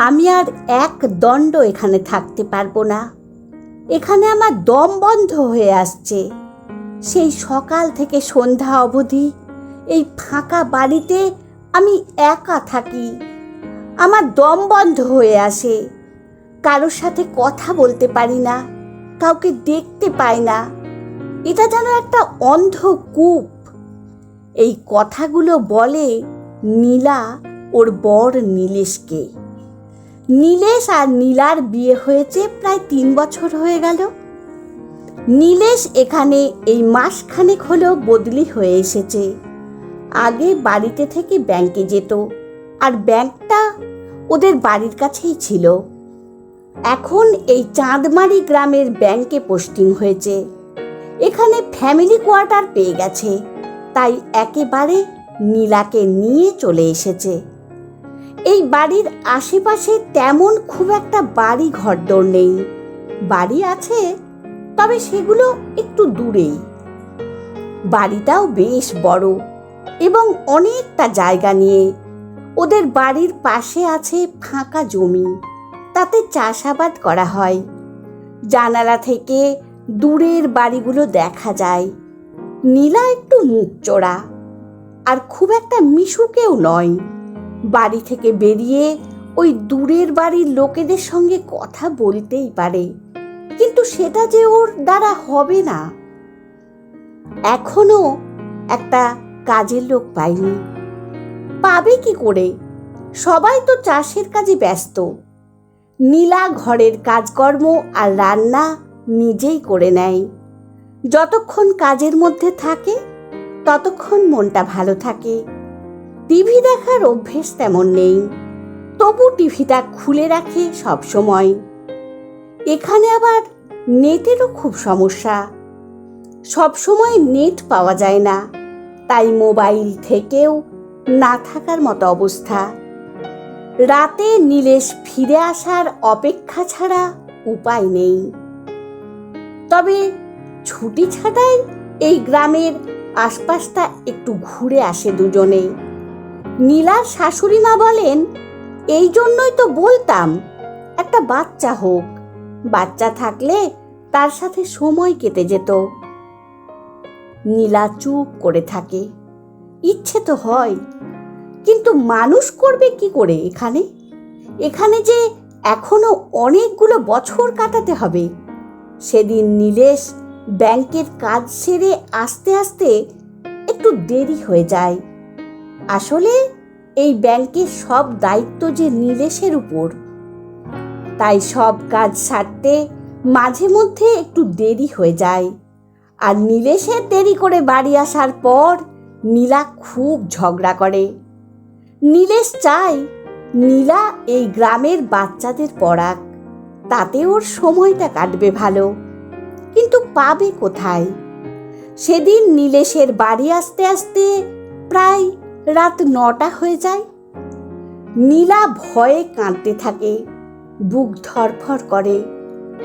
আমি আর এক দণ্ড এখানে থাকতে পারবো না। এখানে আমার দম বন্ধ হয়ে আসছে। সেই সকাল থেকে সন্ধ্যা অবধি এই ফাঁকা বাড়িতে আমি একা থাকি। আমার দম বন্ধ হয়ে আসে। কারোর সাথে কথা বলতে পারি না, কাউকে দেখতে পাই না। এটা যেন একটা অন্ধকূপ। এই কথাগুলো বলে নীলা ওর বর নীলেশকে। নীলেশ আর নীলার বিয়ে হয়েছে প্রায় 3 বছর হয়ে গেল। নীলেশ এখানে এই মাসখানেক হলো বদলি হয়ে এসেছে। আগে বাড়িতে থেকে ব্যাংকে যেত, আর ব্যাংকটা ওদের বাড়ির কাছেই ছিল। এখন এই চাঁদমারি গ্রামের ব্যাংকে পোস্টিং হয়েছে। এখানে ফ্যামিলি কোয়ার্টার পেয়ে গেছে, তাই একেবারে নীলাকে নিয়ে চলে এসেছে। এই বাড়ির আশেপাশে তেমন খুব একটা বাড়ি ঘরদোর নেই। বাড়ি আছে, তবে সেগুলো একটু দূরেই। বাড়িটাও বেশ বড় এবং অনেকটা জায়গা নিয়ে। ওদের বাড়ির পাশে আছে ফাঁকা জমি, তাতে চাষাবাদ করা হয়। জানালা থেকে দূরের বাড়িগুলো দেখা যায়। নীলা একটু মুখ চোরা, আর খুব একটা মিশুকেও নয়। বাড়ি থেকে বেরিয়ে ওই দূরের বাড়ির লোকেদের সঙ্গে কথা বলতেই পারে, কিন্তু সেটা যে ওর দ্বারা হবে না। এখনো একটা কাজের লোক পাইনি। পাবে কি করে? সবাই তো চাষের কাজে ব্যস্ত। নীলা ঘরের কাজকর্ম আর রান্না নিজেই করে নেয়। যতক্ষণ কাজের মধ্যে থাকে ততক্ষণ মনটা ভালো থাকে। টিভি দেখার অভ্যেস তেমন নেই, তবু টিভিটা খুলে রাখে সব সময়। এখানে আবার নেটেরও খুব সমস্যা। সব সময় নেট পাওয়া যায় না, তাই মোবাইল থেকেও না থাকার মতো অবস্থা। রাতে নীলেশ ফিরে আসার অপেক্ষা ছাড়া উপায় নেই। তবে ছুটি ছাটায় এই গ্রামের আশপাশটা একটু ঘুরে আসে দুজনে। নীলার শাশুড়ি মা বলেন, এই জন্যই তো বলতাম একটা বাচ্চা হোক। বাচ্চা থাকলে তার সাথে সময় কেটে যেত। নীলা চুপ করে থাকে। ইচ্ছে তো হয়, কিন্তু মানুষ করবে কি করে এখানে? এখানে যে এখনো অনেকগুলো বছর কাটাতে হবে। সেদিন নীলেশ ব্যাংকের কাজ সেরে আস্তে আস্তে একটু দেরি হয়ে যায়। আসলে এই ব্যাংকের সব দায়িত্ব যে নীলেশের উপর, তাই সব কাজ সারতে মাঝে মধ্যে একটু দেরি হয়ে যায়। আর নীলেশের দেরি করে বাড়ি আসার পর নীলা খুব ঝগড়া করে। নীলেশ চায় নীলা এই গ্রামের বাচ্চাদের পড়াক, তাতে ওর সময়টা কাটবে ভালো, কিন্তু পাবে কোথায়? সেদিন নীলেশের বাড়ি আসতে আসতে প্রায় রাত 9টা হয়ে যায়। নীলা ভয়ে কাঁদতে থাকে, বুক ধড়ফড় করে,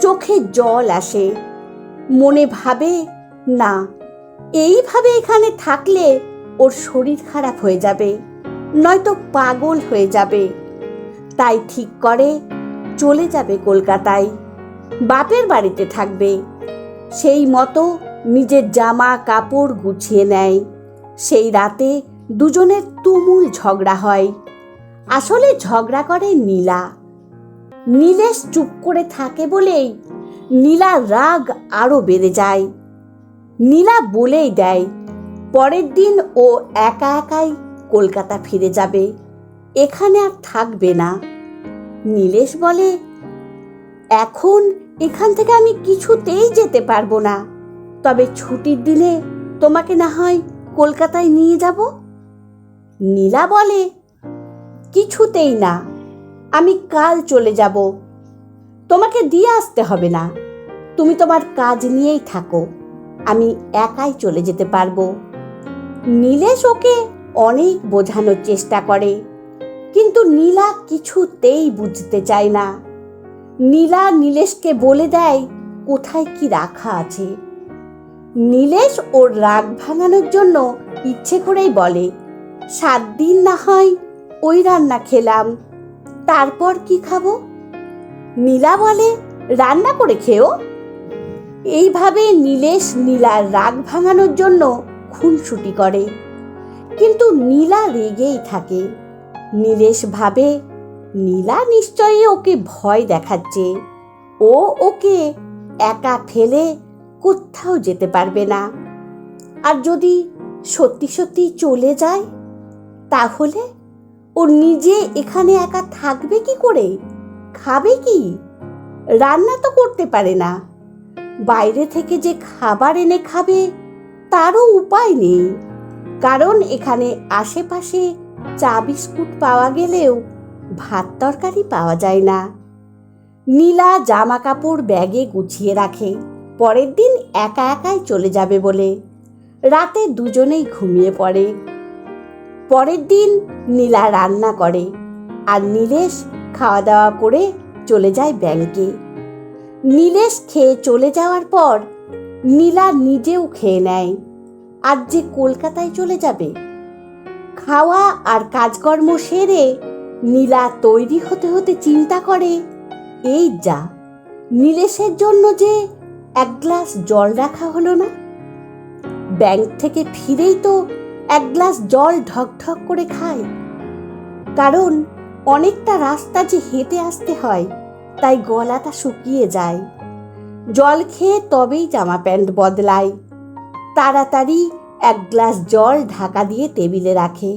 চোখে জল আসে। মনে ভাবে, না, এইভাবে এখানে থাকলে ওর শরীর খারাপ হয়ে যাবে, নয়তো পাগল হয়ে যাবে। তাই ঠিক করে চলে যাবে কলকাতায়, বাপের বাড়িতে থাকবে। সেই মতো নিজের জামা কাপড় গুছিয়ে নেয়। সেই রাতে দুজনের তুমুল ঝগড়া হয়। আসলে ঝগড়া করে নীলা। নীলেশ চুপ করে থাকে বলেই নীলার রাগ আরো বেড়ে যায়। নীলা বলেই দেয়, পরের দিন ও একা একাই কলকাতা ফিরে যাবে, এখানে আর থাকবে না। নীলেশ বলে, এখন এখান থেকে আমি কিছুতেই যেতে পারবো না, তবে ছুটির দিনে তোমাকে না হয় কলকাতায় নিয়ে যাব। নীলা বলে, কিছুতেই না, আমি কাল চলে যাব। তোমাকে দিয়ে আসতে হবে না, তুমি তোমার কাজ নিয়েই থাকো, আমি একাই চলে যেতে পারবো। নীলেশ ওকে অনেক বোঝানোর চেষ্টা করে, কিন্তু নীলা কিছুতেই বুঝতে চায় না। নীলা নীলেশকে বলে দেয় কোথায় কি রাখা আছে। নীলেশ ওর রাগ ভাঙানোর জন্য ইচ্ছে করেই বলে, 7 দিন না হয় ওই রান্না খেলাম, তারপর কি খাবো? নীলা বলে, রান্না করে খেও। এইভাবে নীলেশ নীলার রাগ ভাঙানোর জন্য খুনসুটি করে, কিন্তু নীলা রেগেই থাকে। নীলেশ ভাবে নীলা নিশ্চয়ই ওকে ভয় দেখাচ্ছে, ও ওকে একা ফেলে কোথাও যেতে পারবে না। আর যদি সত্যি সত্যি চলে যায়, তাহলে ও নিজে এখানে একা থাকবে কি করে? খাবে কি? রান্না তো করতে পারে না। বাইরে থেকে যে খাবার এনে খাবে তারও উপায় নেই, কারণ এখানে আশেপাশে চা বিস্কুট পাওয়া গেলেও ভাত তরকারি পাওয়া যায় না। নীলা জামা কাপড় ব্যাগে গুছিয়ে রাখে, পরের দিন একা একাই চলে যাবে বলে। রাতে দুজনেই ঘুমিয়ে পড়ে। পরের দিন নীলা রান্না করে, আর নীলেশ খাওয়া দাওয়া করে চলে যায় ব্যাংকে। নীলেশ খেয়ে চলে যাওয়ার পর নীলা নিজেও খেয়ে নেয়, আর যে কলকাতায় চলে যাবে। খাওয়া আর কাজকর্ম সেরে নীলা তৈরি হতে হতে চিন্তা করে, এই যা, নীলেশের জন্য যে এক গ্লাস জল রাখা হলো না। ব্যাংক থেকে ফিরেই তো এক গ্লাস জল ঢকঢক করে খায়, কারণ অনেকটা রাস্তা যে হেঁটে আসতে হয়, তাই গলাটা শুকিয়ে যায়। জল খেয়ে তবেই জামা প্যান্ট বদলায়। তাড়াতাড়ি এক গ্লাস জল ঢাকা দিয়ে টেবিলে রাখে।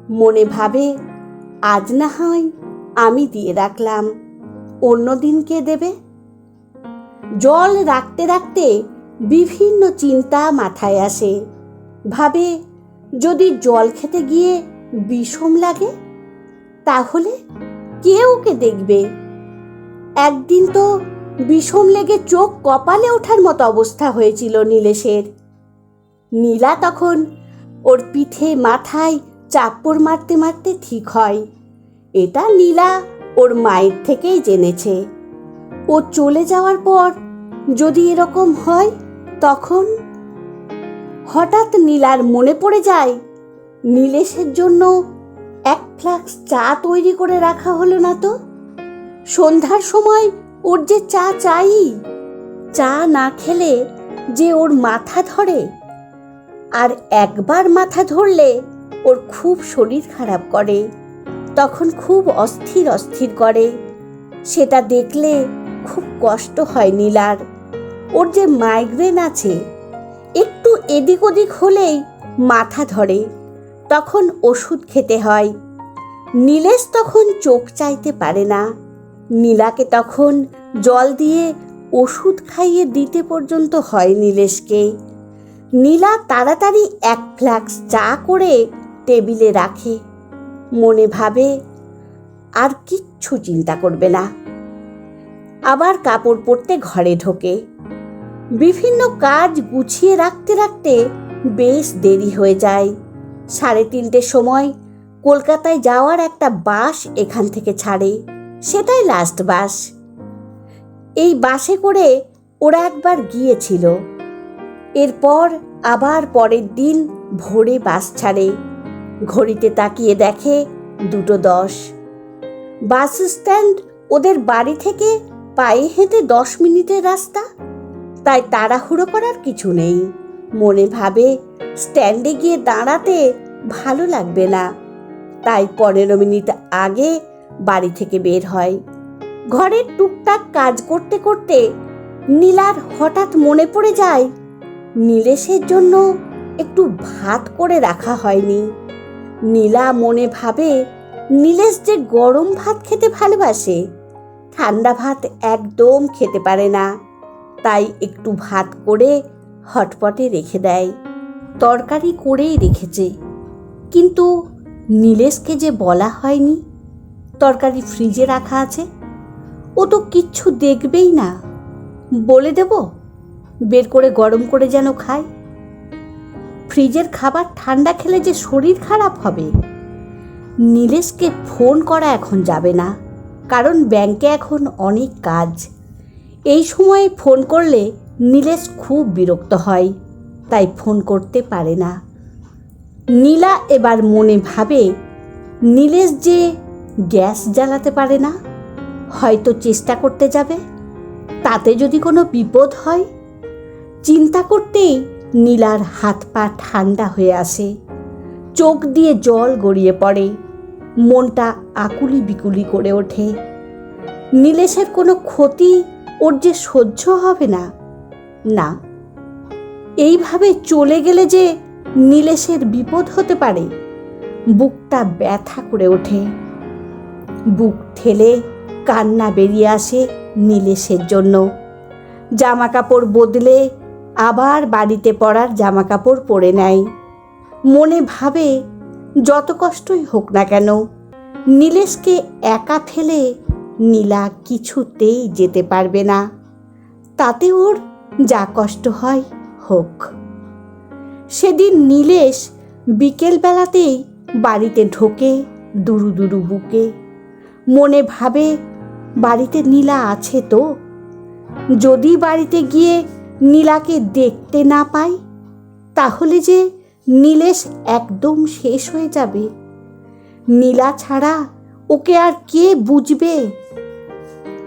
মনে ভাবে, আজ না হয় আমি দিয়ে রাখলাম, অন্য দিন কে দেবে? জল রাখতে রাখতে বিভিন্ন চিন্তা মাথায় আসে। ভাবে, যদি জল খেতে গিয়ে বিষম লাগে, তাহলে কে ওকে দেখবে? একদিন তো বিষম লেগে চোখ কপালে ওঠার মতো অবস্থা হয়েছিল নীলেশের। নীলা তখন ওর পিঠে মাথায় চাপড় মারতে মারতে ঠিক হয়। এটা নীলা ওর মায়ের থেকেই জেনেছে। ও চলে যাওয়ার পর যদি এরকম হয়, তখন হঠাৎ নীলার মনে পড়ে যায়, নীলেশের জন্য এক ফ্লাক্স চা তৈরি করে রাখা হলো না তো। সন্ধ্যার সময় ওর যে চা চাই, চা না খেলে যে ওর মাথা ধরে, আর একবার মাথা ধরলে ওর খুব শরীর খারাপ করে, তখন খুব অস্থির অস্থির করে। সেটা দেখলে খুব কষ্ট হয় নীলার। ওর যে মাইগ্রেন আছে, একটু এদিক ওদিক হলেই মাথা ধরে, তখন ওষুধ খেতে হয়। নীলেশ তখন চোখ চাইতে পারে না। নীলাকে তখন জল দিয়ে ওষুধ খাইয়ে দিতে পর্যন্ত হয় নীলেশকে। নীলা তাড়াতাড়ি এক ফ্লাক্স চা করে টেবিলে রাখে। মনে ভাবে, আর কিচ্ছু চিন্তা করবে না। আবার কাপড় পরতে ঘরে ঢোকে। বিভিন্ন কাজ গুছিয়ে রাখতে রাখতে বেশ দেরি হয়ে যায়। 3:30 সময় কলকাতায় যাওয়ার একটা বাস এখান থেকে ছাড়ে, সেটাই লাস্ট বাস। এই বাসে করে ওরা একবার গিয়েছিল। এরপর আবার পরের দিন ভোরে বাস ছাড়ে। ঘড়িতে তাকিয়ে দেখে 2:10। বাস স্ট্যান্ড ওদের বাড়ি থেকে পায়ে হেঁটে 10 মিনিটের রাস্তা, তাই তাড়াহুড়ো করার কিছু নেই। মনে ভাবে, স্ট্যান্ডে গিয়ে দাঁড়াতে ভালো লাগবে না, তাই 15 মিনিট আগে বাড়ি থেকে বের হয়। ঘরের টুকটাক কাজ করতে করতে নীলার হঠাৎ মনে পড়ে যায়, নীলেশের জন্য একটু ভাত করে রাখা হয়নি। নীলা মনে ভাবে, নীলেশ যে গরম ভাত খেতে ভালোবাসে, ঠান্ডা ভাত একদম খেতে পারে না, তাই একটু ভাত করে হটপটে রেখে দেয়। তরকারি করেই রেখেছে, কিন্তু নীলেশকে যে বলা হয়নি তরকারি ফ্রিজে রাখা আছে। ও তো কিচ্ছু দেখবেই না। বলে দেব, বের করে গরম করে যেন খায়। ফ্রিজের খাবার ঠান্ডা খেলে যে শরীর খারাপ হবে। নীলেশকে ফোন করা এখন যাবে না, কারণ ব্যাংকে এখন অনেক কাজ। এই সময়ে ফোন করলে নীলেশ খুব বিরক্ত হয়, তাই ফোন করতে পারে না। নীলা এবার মনে ভাবে, নীলেশ যে গ্যাস জ্বালাতে পারে না, হয়তো চেষ্টা করতে যাবে, তাতে যদি কোনো বিপদ হয়। চিন্তা করতেই নীলার হাত পা ঠান্ডা হয়ে আসে, চোখ দিয়ে জল গড়িয়ে পড়ে, মনটা আকুলি বিকুলি করে ওঠে। নীলেশের কোনো ক্ষতি ওর যে সহ্য হবে না, না, এইভাবে চলে গেলে যে নীলেশের বিপদ হতে পারে। বুকটা ব্যথা করে ওঠে, বুক ঠেলে কান্না বেরিয়ে আসে নীলেশের জন্য। জামা কাপড় বদলে আবার বাড়িতে পরার জামা কাপড় পরে নেয়। মনে ভাবে যত কষ্টই হোক না কেন, নীলেশকে একা ফেলে নীলা কিছুতেই যেতে পারবে না, তাতে ওর যা কষ্ট হয় হোক। সেদিন নীলেশ বিকেলবেলাতেই বাড়িতে ঢোকে দুরু দুরু বুকে। মনে ভাবে বাড়িতে নীলা আছে তো, যদি বাড়িতে গিয়ে নীলাকে দেখতে না পাই তাহলে যে নীলেশ একদম শেষ হয়ে যাবে। নীলা ছাড়া ওকে আর কে বুঝবে?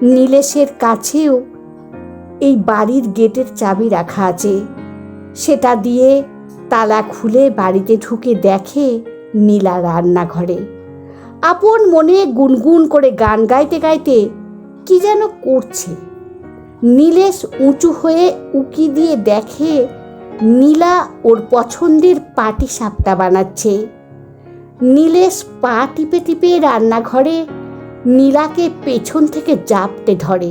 নীলেশের কাছেও এই বাড়ির গেটের চাবি রাখা আছে, সেটা দিয়ে তালা খুলে বাড়িতে ঢুকে দেখে নীলা রান্নাঘরে আপন মনে গুনগুন করে গান গাইতে গাইতে কি যেন করছে। নীলেশ উঁচু হয়ে উকি দিয়ে দেখে নীলা ওর পছন্দের পাটিসাপটা বানাচ্ছে। নীলেশ পা টিপে টিপে রান্নাঘরে নীলাকে পেছন থেকে জাপটে ধরে।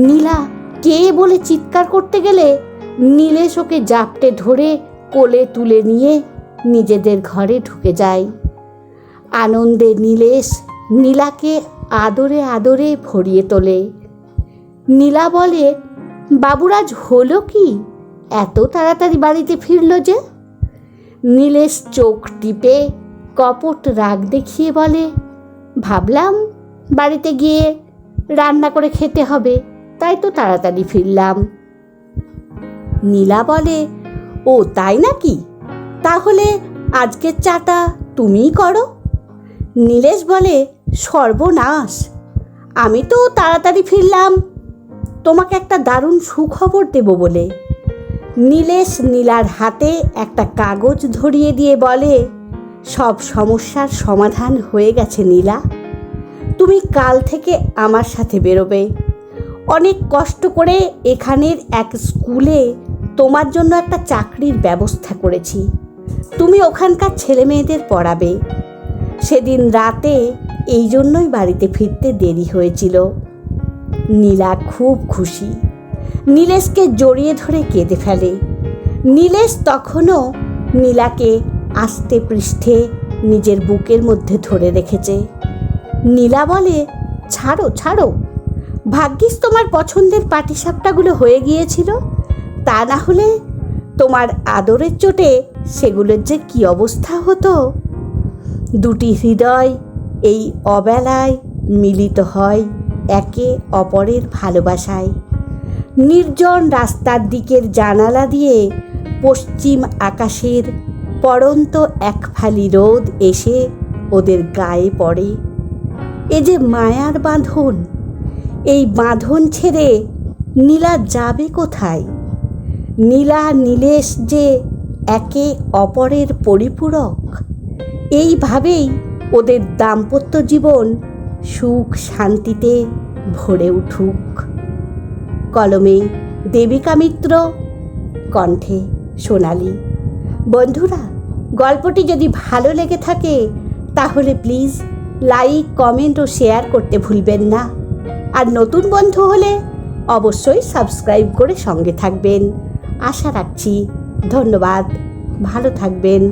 নীলা কে বলে চিৎকার করতে গেলে নীলেশ ওকে জাপটে ধরে কোলে তুলে নিয়ে নিজেদের ঘরে ঢুকে যায়। আনন্দে নীলেশ নীলাকে আদরে আদরে ভরিয়ে তোলে। নীলা বলে, বাবুরাজ হলো কি, এত তাড়াতাড়ি বাড়িতে ফিরল যে? নীলেশ চোখ টিপে কপট রাগ দেখিয়ে বলে, ভাবলাম বাড়িতে গিয়ে রান্না করে খেতে হবে, তাই তো তাড়াতাড়ি ফিরলাম। নীলা বলে, ও তাই নাকি, তাহলে আজকের চাটা তুমিই করো। নীলেশ বলে, সর্বনাশ, আমি তো তাড়াতাড়ি ফিরলাম তোমাকে একটা দারুণ সুখবর দেব বলে। নীলেশ নীলার হাতে একটা কাগজ ধরিয়ে দিয়ে বলে, সব সমস্যার সমাধান হয়ে গেছে নীলা, তুমি কাল থেকে আমার সাথে বেরোবে। অনেক কষ্ট করে এখানের এক স্কুলে তোমার জন্য একটা চাকরির ব্যবস্থা করেছি, তুমি ওখানকার ছেলে মেয়েদের পড়াবে। সেদিন রাতে এই জন্যই বাড়িতে ফিরতে দেরি হয়েছিল। নীলা খুব খুশি, নীলেশকে জড়িয়ে ধরে কেঁদে ফেলে। নীলেশ তখনও নীলাকে আস্তে পৃষ্ঠে নিজের বুকের মধ্যে ধরে রেখেছে। নীলা বলে, ছাড়ো ছাড়ো, ভাগ্যিস তোমার পছন্দের পাটিসাপটাগুলো হয়ে গিয়েছিল, তা না হলে তোমার আদরের চোটে সেগুলোর যে কী অবস্থা হতো। দুটি হৃদয় এই অবেলায় মিলিত হয় একে অপরের ভালোবাসায়। নির্জন রাস্তার দিকের জানালা দিয়ে পশ্চিম আকাশের পড়ন্ত এক ফালি রোদ এসে ওদের গায়ে পড়ে। এ যে মায়ার বাঁধন, এই বাঁধন ছেড়ে নীলা যাবে কোথায়? নীলা নীলেশ যে একে অপরের পরিপূরক, এইভাবেই ওদের দাম্পত্য জীবন সুখ শান্তিতে ভরে উঠুক। কলমে দেবিকা মিত্র, কণ্ঠে সোনালী। বন্ধুরা, গল্পটি যদি ভালো লেগে থাকে তাহলে প্লিজ লাইক, কমেন্ট ও শেয়ার করতে ভুলবেন না। আর নতুন বন্ধু হলে অবশ্যই সাবস্ক্রাইব করে সঙ্গে থাকবেন। আশা রাখছি। ধন্যবাদ, ভালো থাকবেন।